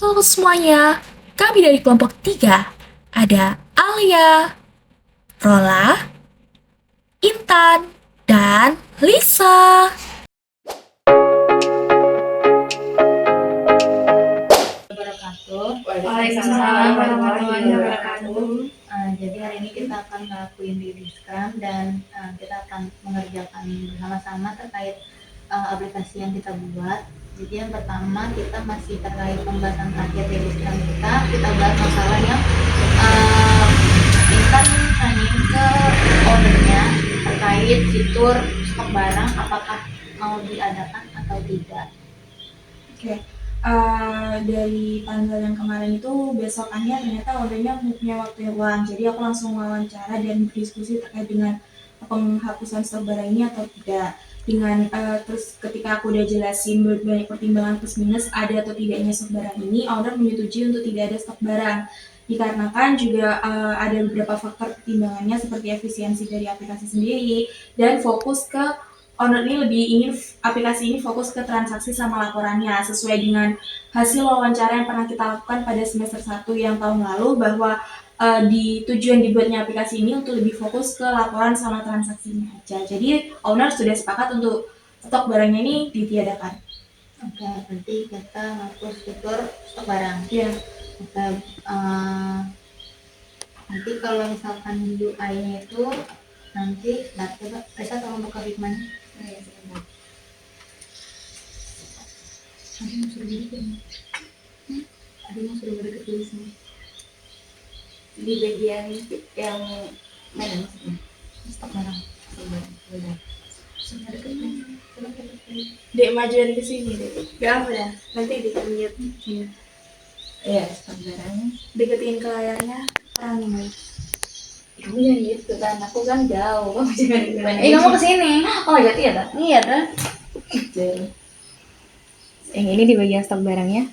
Halo semuanya, kami dari kelompok 3. Ada Alia, Rola, Intan, dan Lisa. Waalaikumsalam warahmatullahi wabarakatuh. Jadi hari ini kita akan ngelakuin di Discram dan kita akan mengerjakan bersama-sama terkait aplikasi yang kita buat. Jadi yang pertama kita masih terkait pembahasan terakhir di Discram kita bahas masalah yang kita nanyain ke ownernya terkait fitur stok barang apakah mau diadakan atau tidak. Oke. Dari tanggal yang kemarin itu besokannya ternyata ownernya punya waktu yang luang, jadi aku langsung wawancara dan berdiskusi terkait dengan penghapusan stok barang ini atau tidak. Dengan terus ketika aku udah jelasin banyak pertimbangan plus minus ada atau tidaknya stok barang ini, owner menyetujui untuk tidak ada stok barang. Dikarenakan juga ada beberapa faktor pertimbangannya seperti efisiensi dari aplikasi sendiri dan fokus ke owner ini lebih ingin aplikasi ini fokus ke transaksi sama laporannya sesuai dengan hasil wawancara yang pernah kita lakukan pada semester 1 yang tahun lalu bahwa di tujuan dibuatnya aplikasi ini untuk lebih fokus ke laporan sama transaksinya aja. Jadi owner sudah sepakat untuk stok barangnya ini ditiadakan. Oke, berarti kita hapus fitur stok barang. Iya. Oke, nanti kalau misalkan UI-nya itu nanti coba Risa tolong buka Figma-nya. Ya, sebentar. Ada yang suruh bikin. Ada yang suruh beri tulisnya. Di bagian yang mana maksudnya? Stok barang. Sebentar. Sudah dekatnya. Coba kita Dek majuan ke sini deh. Gak apa ya. Nanti dikit. Iya. Iya, stok barang. Deketin ke layarnya. Terangin aja. Kamu jangan gitu kan, aku kan jauh. Kamu jangan gimana? Kamu kesini. Oh iya, iya dah. Iya dah. Yang ini di bagian stok barangnya.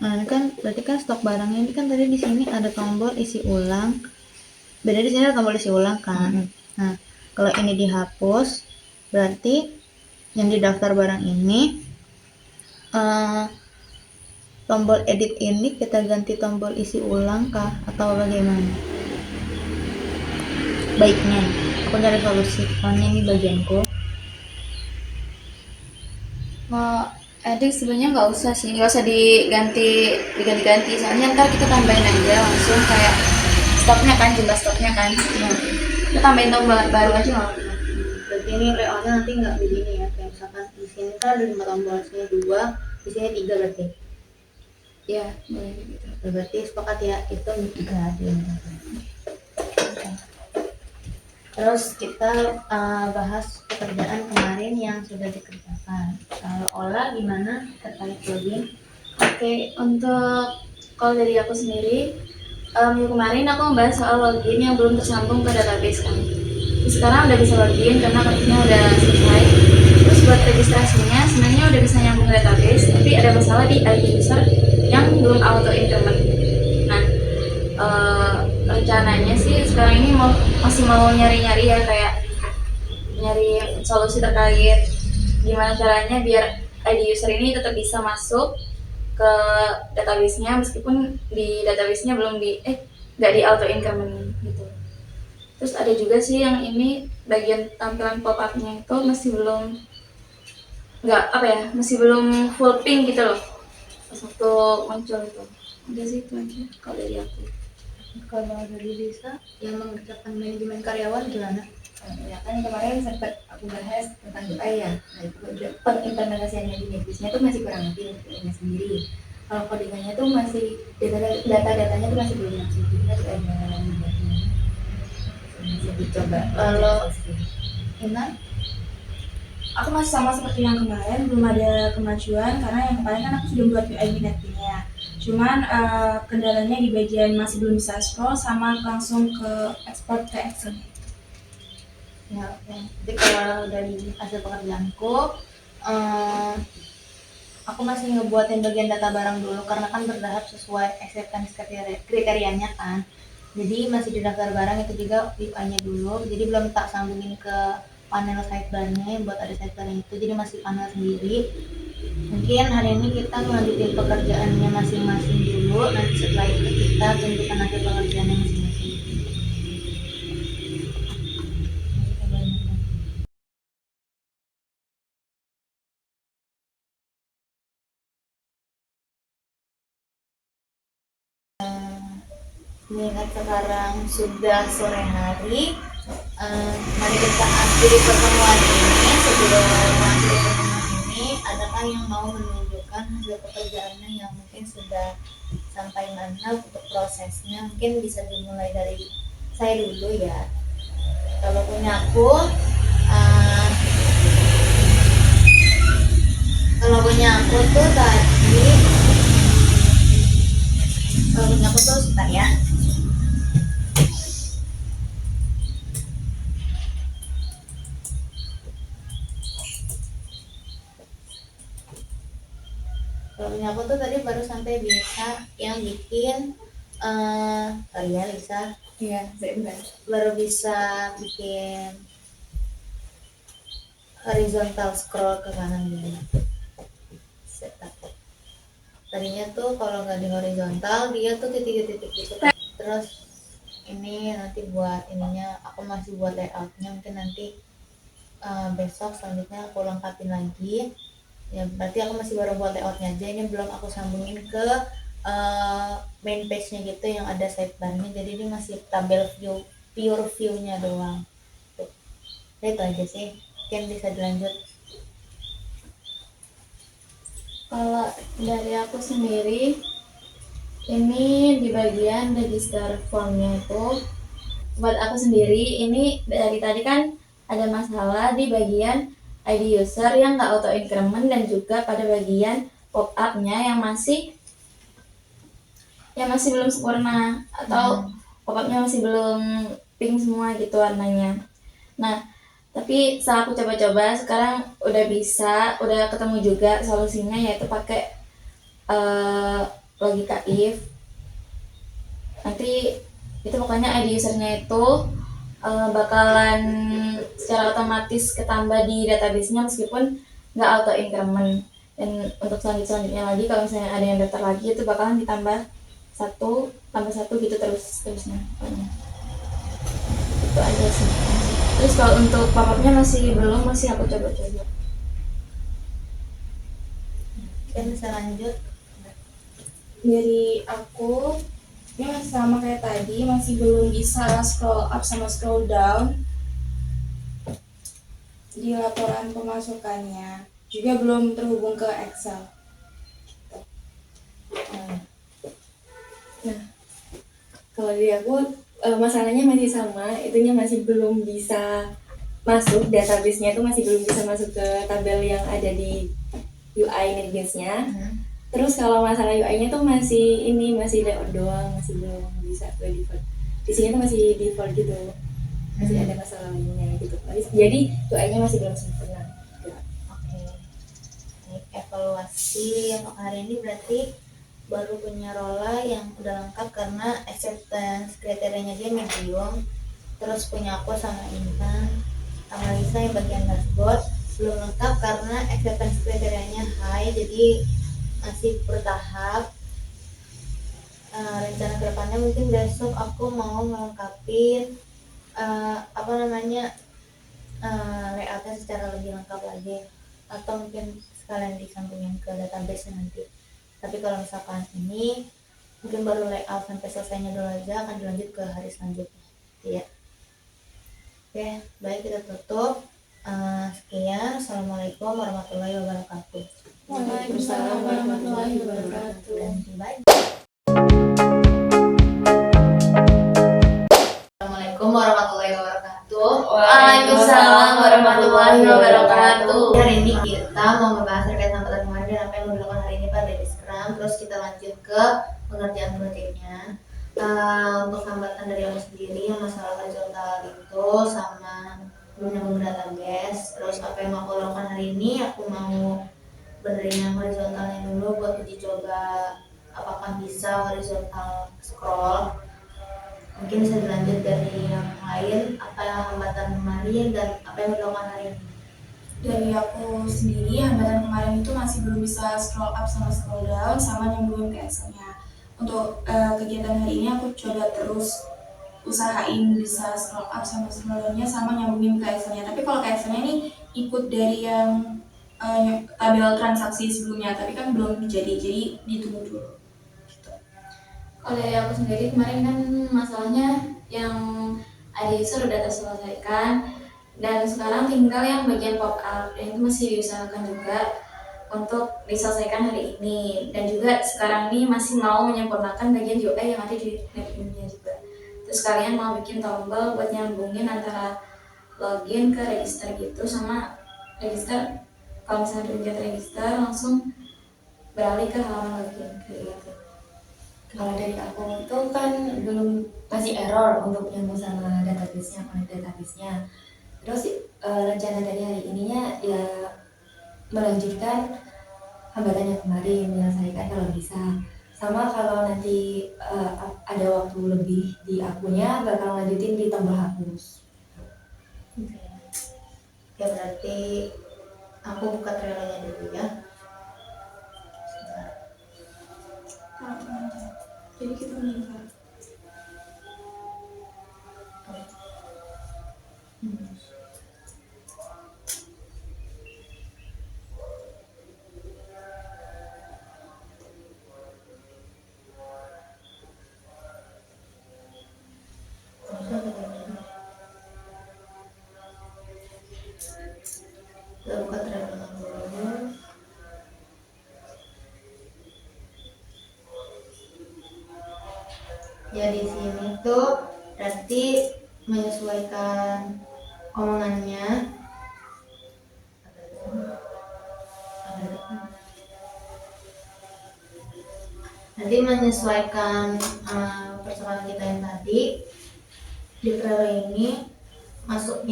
Nah, ini kan berarti kan stok barangnya ini kan tadi di sini ada tombol isi ulang. Beda di sini ada tombol isi ulang kan. Nah, kalau ini dihapus, berarti yang di daftar barang ini tombol edit ini kita ganti tombol isi ulang kah atau bagaimana? Baiknya, aku cari solusi. Soalnya ini bagianku. Mau edit sebenarnya nggak usah sih, nggak usah diganti-ganti. Soalnya ntar kita tambahin aja langsung kayak stoknya kan, jumlah stoknya kan. Kita tambahin tombol baru aja nggak apa-apa. Berarti ini layoutnya nanti nggak begini ya, kayak misalkan di sini kan ada 5 tombol, sini 2, di sini 3 berarti. Ya, boleh gitu. Berarti sepakat ya, itu enggak ada. Terus kita bahas pekerjaan kemarin yang sudah dikerjakan. Kalau Ola gimana terkait login? Oke, untuk kalau dari aku sendiri, minggu kemarin aku membahas soal login yang belum tersambung ke database kan. Sekarang udah bisa login karena kartunya udah selesai. Terus buat registrasinya sebenarnya udah bisa nyambung ke database, tapi ada masalah di ID user yang belum auto increment. Nah, rencananya sih sekarang ini masih mau nyari-nyari ya, kayak nyari solusi terkait gimana caranya biar ID user ini tetap bisa masuk ke database-nya meskipun di database-nya belum nggak di auto increment gitu. Terus ada juga sih yang ini bagian tampilan pop-up-nya itu masih belum full pink gitu loh pas waktu muncul itu. Udah sih itu aja kalau dari aku. Kalau dari Lisa yang mengerjakan manajemen karyawan gimana? Ya kan kemarin sempat aku bahas tentang UI ya. Nah, itu pengimplementasiannya di Netflixnya itu masih kurang lebih untuk sendiri. Kalau codingannya tuh masih data-datanya tuh masih belum masuk. Jadi masih ada masih dicoba. Kalau Ina, Aku masih sama seperti yang kemarin, belum ada kemajuan karena yang kemarin kan aku sudah buat UI netnya. Cuman kendalanya di bagian masih belum bisa scroll sama langsung ke export ke Excel. ya oke. Jadi kalau dari hasil pekerjaanku, aku masih ngebuatin bagian data barang dulu karena kan bertahap sesuai acceptance kriterianya kan. Jadi masih di daftar barang itu juga UI-nya dulu. Jadi belum tak sambungin ke panel sidebar-nya yang buat ada sidebar itu. Jadi masih panel sendiri. Mungkin hari ini kita melanjutin pekerjaannya masing-masing dulu, nanti setelah itu kita tunjukkan hasil pekerjaannya masing-masing. Mengingat sekarang sudah sore hari, mari kita akhiri pertemuan ini. Sebelum mengakhiri pertemuan ini, adakah yang mau menunjukkan hasil pekerjaannya yang mungkin sudah sampai mana untuk prosesnya? Mungkin bisa dimulai dari saya dulu ya. Kalau punya aku, eh, tuh tadi, kalau punya aku tuh sebentar ya. Kalau punya aku tuh tadi baru sampai bisa yang bikin ya Lisa Iya, sebentar. baru bisa bikin horizontal scroll ke kanan gini. Setup. Tadinya tuh kalau nggak di horizontal dia tuh titik-titik gitu kan. Terus ini nanti buat ininya aku masih buat layoutnya, mungkin nanti besok selanjutnya aku lengkapin lagi. Ya berarti aku masih baru buat layoutnya aja, ini belum aku sambungin ke main page nya gitu yang ada sidebarnya, jadi ini masih tabel view, pure view nya doang tuh. Itu aja sih, mungkin bisa dilanjut. Kalau dari aku sendiri, ini di bagian register formnya itu, buat aku sendiri ini dari tadi kan ada masalah di bagian ID user yang nggak auto increment, dan juga pada bagian pop up-nya yang masih belum sempurna, atau pop up-nya masih belum pink semua gitu warnanya. Nah, tapi setelah aku coba-coba sekarang udah ketemu juga solusinya, yaitu pakai logika if. Nanti itu pokoknya ID usernya itu bakalan secara otomatis ketambah di database-nya meskipun nggak auto increment. Dan untuk selanjutnya lagi, kalau misalnya ada yang daftar lagi, itu bakalan ditambah tambah satu gitu terusnya pokoknya. Itu aja sih. Terus kalau untuk pop-up-nya masih aku coba-coba. Mungkin bisa lanjut. Dari aku, ini masih sama kayak tadi, masih belum bisa scroll up sama scroll down di laporan pemasukannya, juga belum terhubung ke Excel. Kalau dari aku masalahnya masih sama, itunya masih belum bisa masuk, database-nya itu masih belum bisa masuk ke tabel yang ada di UI NetBeans-nya. Terus kalau masalah UI-nya tuh masih layout doang, masih belum bisa ke default. Di sini tuh masih default gitu, masih ada masalah lainnya gitu. Jadi UI-nya masih belum sempurna. Oke. Baik, evaluasi untuk hari ini berarti baru punya Rola yang udah lengkap karena acceptance kriterianya dia medium. Terus punya aku sama Intan sama Lisa yang bagian dashboard belum lengkap karena acceptance kriterianya high, jadi masih bertahap. Rencana kedepannya mungkin besok aku mau melengkapin layoutnya secara lebih lengkap lagi, atau mungkin sekalian disambungin ke database nanti. Tapi kalau misalkan ini mungkin baru layout sampai selesainya dulu aja, akan dilanjut ke hari selanjutnya ya. Oke, baik, kita tutup. Sekian, assalamualaikum warahmatullahi wabarakatuh. Waalaikumsalam warahmatullahi wabarakatuh. Dan bye. Assalamualaikum warahmatullahi wabarakatuh. Waalaikumsalam warahmatullahi wabarakatuh. Hari ini kita mau membahas terkait hambatan kemarin dan apa yang mau dilakukan hari ini pada di Scrum. Terus kita lanjut ke pengerjaan proyeknya. Untuk hambatan dari aku sendiri yang masalah horizontal itu sama belum nyambung database. Terus apa yang mau aku lakukan hari ini, aku mau benerin yang horizontalnya dulu buat uji coba apakah bisa horizontal scroll. Mungkin bisa dilanjut dari yang lain, apa yang hambatan kemarin dan apa yang dilakukan hari ini. Dari aku sendiri, hambatan kemarin itu masih belum bisa scroll up sama scroll down sama nyambungin ke Excel-nya. Untuk kegiatan hari ini aku coba terus usahain bisa scroll up sama scroll down-nya sama nyambungin ke Excel-nya. Tapi kalau ke Excel-nya ini ikut dari yang tabel transaksi sebelumnya, tapi kan belum jadi ditunggu dulu. Gitu. Kalau dari aku sendiri kemarin kan masalahnya yang ada user udah terselesaikan dan sekarang tinggal yang bagian pop up dan itu masih diusahakan juga untuk diselesaikan hari ini dan juga sekarang ini masih mau menyempurnakan bagian UI yang ada di Neptunia juga. Terus kalian mau bikin tombol buat nyambungin antara login ke register gitu sama register, kalau misalnya pencet register langsung beralih ke halaman login kayak gitu. Kalau dari aku itu kan belum, masih error untuk nyambung sama database-nya, connect database-nya. Terus rencana dari hari ininya ya melanjutkan hambatan yang kemarin, menyelesaikan kalau bisa. Sama kalau nanti ada waktu lebih di akunya, bakal lanjutin di tombol hapus. Oke, berarti aku buka trailernya dulu ya. Jadi kita meninggal. Kita buka trailernya dulu. Ya di sini tuh berarti menyesuaikan omongannya. Nanti menyesuaikan percakapan kita yang tadi di trailer ini masuk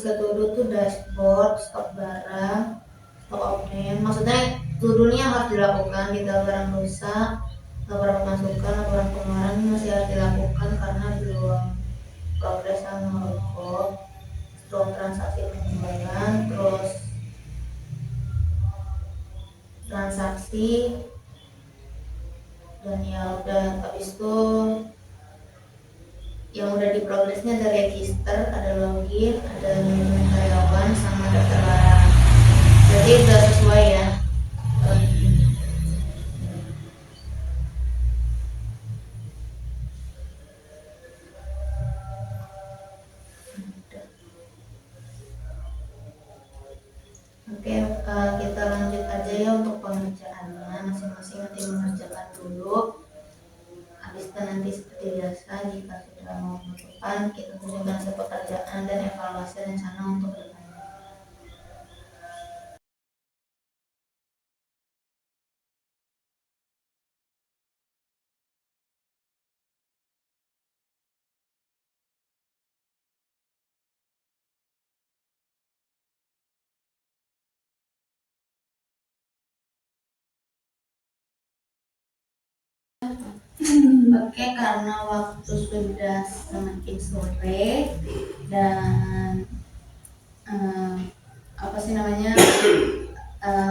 ke to-do tuh dashboard, stok barang, stok open. Maksudnya to-do-nya harus dilakukan, detail barang rusak, laporan pemasukan, laporan pengeluaran ini masih harus dilakukan karena belum progres sama rokok, belum transaksi penjualan, terus transaksi, dan ya udah. Habis itu yang udah di progresnya ada register, ada login, ada manajemen karyawan, sama daftar barang. Jadi udah sesuai ya. Oke, kita lanjut aja ya untuk pengerjaannya. Masing-masing nanti mengerjakan dulu. Habis itu nanti seperti biasa, jika sudah mau penutupan, kita tunjukkan hasil pekerjaan dan evaluasi rencana untuk depannya. Oke, karena waktu sudah semakin sore dan apa sih namanya,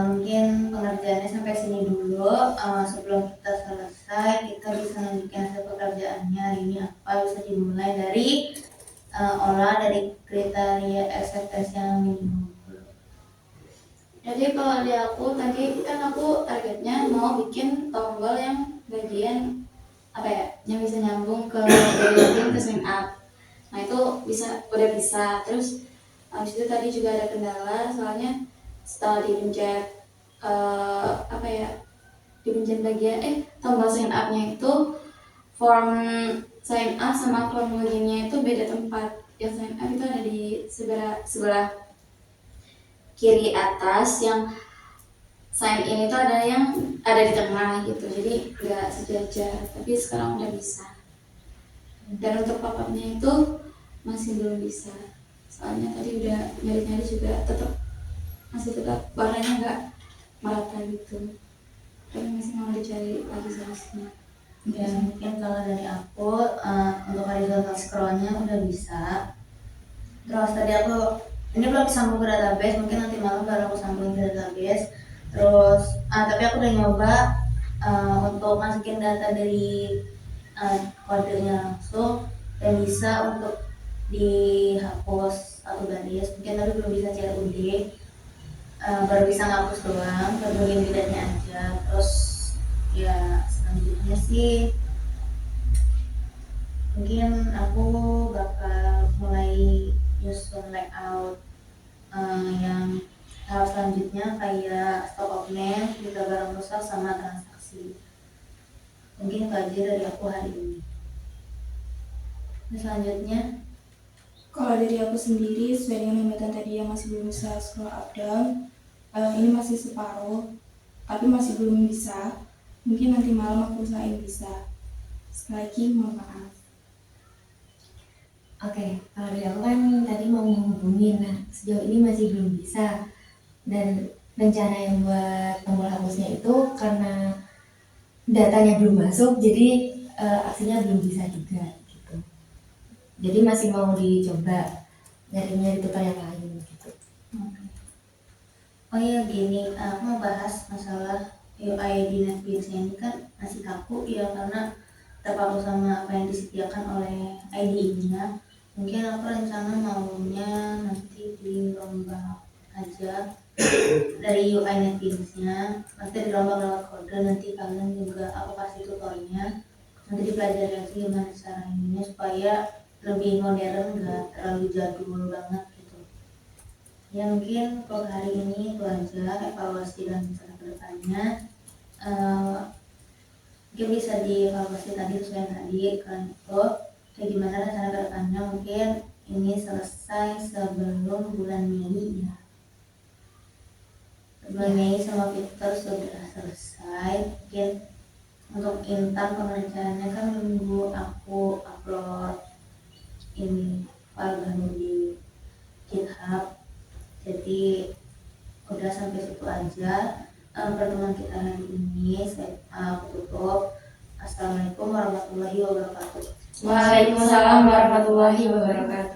mungkin pengerjaannya sampai sini dulu. Sebelum kita selesai, kita bisa lanjutkan hasil pekerjaannya hari ini apa. Bisa dimulai dari olah dari kriteria ekspektasi yang minimum. Jadi kalau di aku tadi kan aku targetnya mau bikin tombol yang bagian apa ya, yang bisa nyambung ke dari login ke sign up. Nah itu udah bisa. Terus habis itu tadi juga ada kendala soalnya setelah dipencet apa ya, dipencet bagian tombol sign up-nya itu form sign up sama form loginnya itu beda tempat. Yang sign up itu ada di sebelah kiri atas, yang sign in itu ada yang ada di tengah gitu, jadi nggak sejajar. Tapi sekarang udah bisa. Dan untuk pop-up-nya itu masih belum bisa, soalnya tadi udah nyari-nyari juga masih tetap warnanya nggak merata gitu. Tapi masih mau dicari lagi solusinya. Ya mungkin kalau dari aku untuk horizontal scrollnya udah bisa. Terus tadi aku ini belum disambung ke database, mungkin nanti malam baru aku sambungin ke database. Terus tapi aku udah nyoba untuk masukin data dari kodenya langsung, dan bisa untuk dihapus atau garis mungkin, tapi belum bisa CLUD. Baru bisa ngapus doang, baru ganti datanya aja. Terus ya selanjutnya sih mungkin aku bakal mulai nyusun layout yang tahap selanjutnya kayak stock of name, berita barang rusak, sama transaksi. Mungkin itu aja dari aku hari ini. Nah, selanjutnya Kalau dari aku sendiri, sesuai dengan hambatan tadi yang masih belum bisa scroll up down, ini masih separuh, tapi masih belum bisa. Mungkin nanti malam aku usahain bisa. Sekali lagi mohon maaf. Oke, kalau dari aku kan tadi mau menghubungin, nah sejauh ini masih belum bisa. Dan rencana yang buat tombol hapusnya itu karena datanya belum masuk, jadi aksinya belum bisa juga gitu. Jadi masih mau dicoba nyari-nyari tutor yang lain gitu. oh ya gini, aku mau bahas masalah UI di Netflix ini kan masih kaku ya, karena terpaku sama apa yang disediakan oleh ID-nya. Mungkin aku rencana maunya nanti dirombak aja dari UI Netflix-nya, nanti dirombak lewat kode, nanti kalian juga aku kasih tutornya, nanti dipelajari lagi gimana cara ininya supaya lebih modern, nggak terlalu jadul banget gitu. Ya mungkin untuk hari ini itu aja evaluasi dan rencana kedepannya. Mungkin bisa dievaluasi tadi sesuai yang tadi kan itu kayak gimana rencana kedepannya. Mungkin ini selesai sebelum bulan Mei ya. Bulan Mei sama Victor sudah selesai. Mungkin untuk Intan pengerjaannya kan nunggu aku upload ini file baru di GitHub. Jadi udah sampai situ aja pertemuan kita hari ini. Aku tutup. Assalamualaikum warahmatullahi wabarakatuh. Waalaikumsalam warahmatullahi wabarakatuh.